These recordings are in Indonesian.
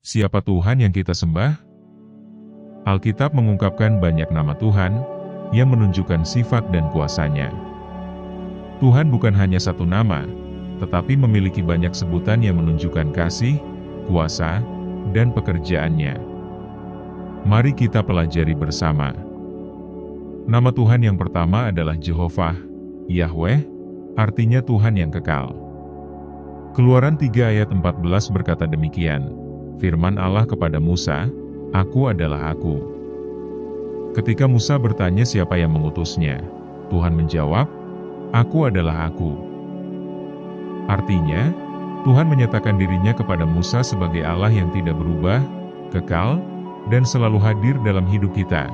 Siapa Tuhan yang kita sembah? Alkitab mengungkapkan banyak nama Tuhan yang menunjukkan sifat dan kuasa-Nya. Tuhan bukan hanya satu nama, tetapi memiliki banyak sebutan yang menunjukkan kasih, kuasa, dan pekerjaan-Nya. Mari kita pelajari bersama. Nama Tuhan yang pertama adalah Jehovah, Yahweh, artinya Tuhan yang kekal. Keluaran 3 ayat 14 berkata demikian, firman Allah kepada Musa, "Aku adalah Aku." Ketika Musa bertanya siapa yang mengutusnya, Tuhan menjawab, "Aku adalah Aku." Artinya, Tuhan menyatakan dirinya kepada Musa sebagai Allah yang tidak berubah, kekal, dan selalu hadir dalam hidup kita.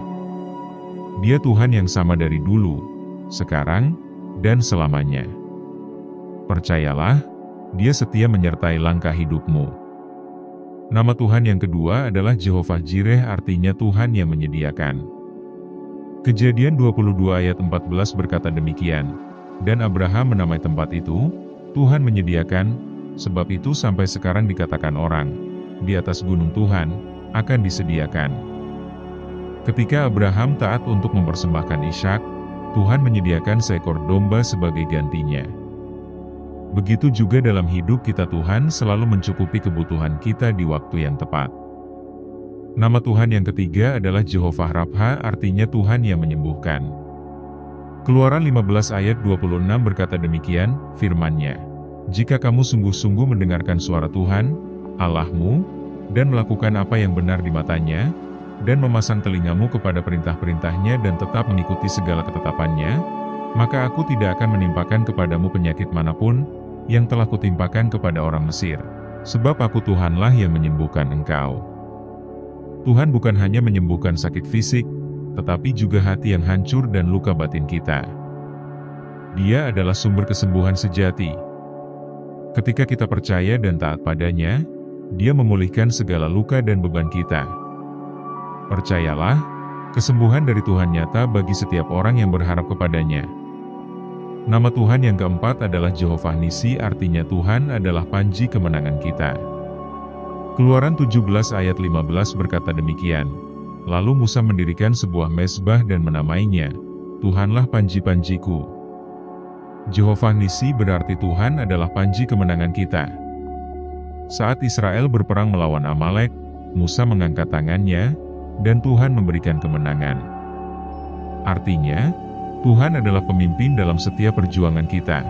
Dia Tuhan yang sama dari dulu, sekarang, dan selamanya. Percayalah, Dia setia menyertai langkah hidupmu. Nama Tuhan yang kedua adalah Jehovah Jireh, artinya Tuhan yang menyediakan. Kejadian 22 ayat 14 berkata demikian, "Dan Abraham menamai tempat itu, Tuhan menyediakan, sebab itu sampai sekarang dikatakan orang, di atas gunung Tuhan, akan disediakan." Ketika Abraham taat untuk mempersembahkan Ishak, Tuhan menyediakan seekor domba sebagai gantinya. Begitu juga dalam hidup kita, Tuhan selalu mencukupi kebutuhan kita di waktu yang tepat. Nama Tuhan yang ketiga adalah Jehovah Rapha, artinya Tuhan yang menyembuhkan. Keluaran 15 ayat 26 berkata demikian, firman-Nya, "Jika kamu sungguh-sungguh mendengarkan suara Tuhan, Allahmu, dan melakukan apa yang benar di matanya, dan memasang telingamu kepada perintah-perintahnya dan tetap mengikuti segala ketetapannya, maka aku tidak akan menimpakan kepadamu penyakit manapun yang telah kutimpakan kepada orang Mesir, sebab aku Tuhanlah yang menyembuhkan engkau." Tuhan bukan hanya menyembuhkan sakit fisik, tetapi juga hati yang hancur dan luka batin kita. Dia adalah sumber kesembuhan sejati. Ketika kita percaya dan taat padanya, Dia memulihkan segala luka dan beban kita. Percayalah, kesembuhan dari Tuhan nyata bagi setiap orang yang berharap kepadanya. Nama Tuhan yang keempat adalah Jehovah Nisi, artinya Tuhan adalah panji kemenangan kita. Keluaran 17 ayat 15 berkata demikian, "Lalu Musa mendirikan sebuah mezbah dan menamainya, Tuhanlah panji-panjiku." Jehovah Nisi berarti Tuhan adalah panji kemenangan kita. Saat Israel berperang melawan Amalek, Musa mengangkat tangannya, dan Tuhan memberikan kemenangan. Artinya, Tuhan adalah pemimpin dalam setiap perjuangan kita.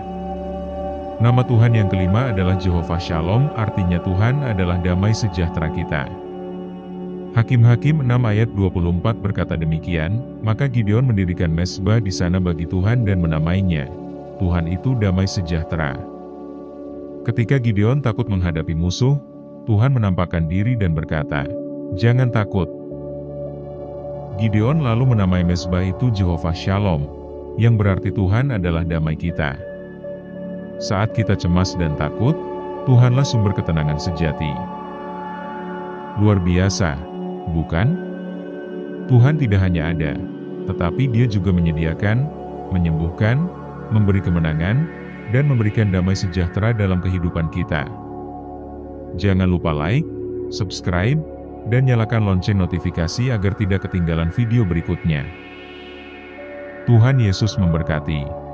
Nama Tuhan yang kelima adalah Jehovah Shalom, artinya Tuhan adalah damai sejahtera kita. Hakim-Hakim 6 ayat 24 berkata demikian, "Maka Gideon mendirikan mezbah di sana bagi Tuhan dan menamainya, Tuhan itu damai sejahtera." Ketika Gideon takut menghadapi musuh, Tuhan menampakkan diri dan berkata, "Jangan takut." Gideon lalu menamai mezbah itu Jehovah Shalom, yang berarti Tuhan adalah damai kita. Saat kita cemas dan takut, Tuhanlah sumber ketenangan sejati. Luar biasa, bukan? Tuhan tidak hanya ada, tetapi Dia juga menyediakan, menyembuhkan, memberi kemenangan, dan memberikan damai sejahtera dalam kehidupan kita. Jangan lupa like, subscribe, dan nyalakan lonceng notifikasi agar tidak ketinggalan video berikutnya. Tuhan Yesus memberkati.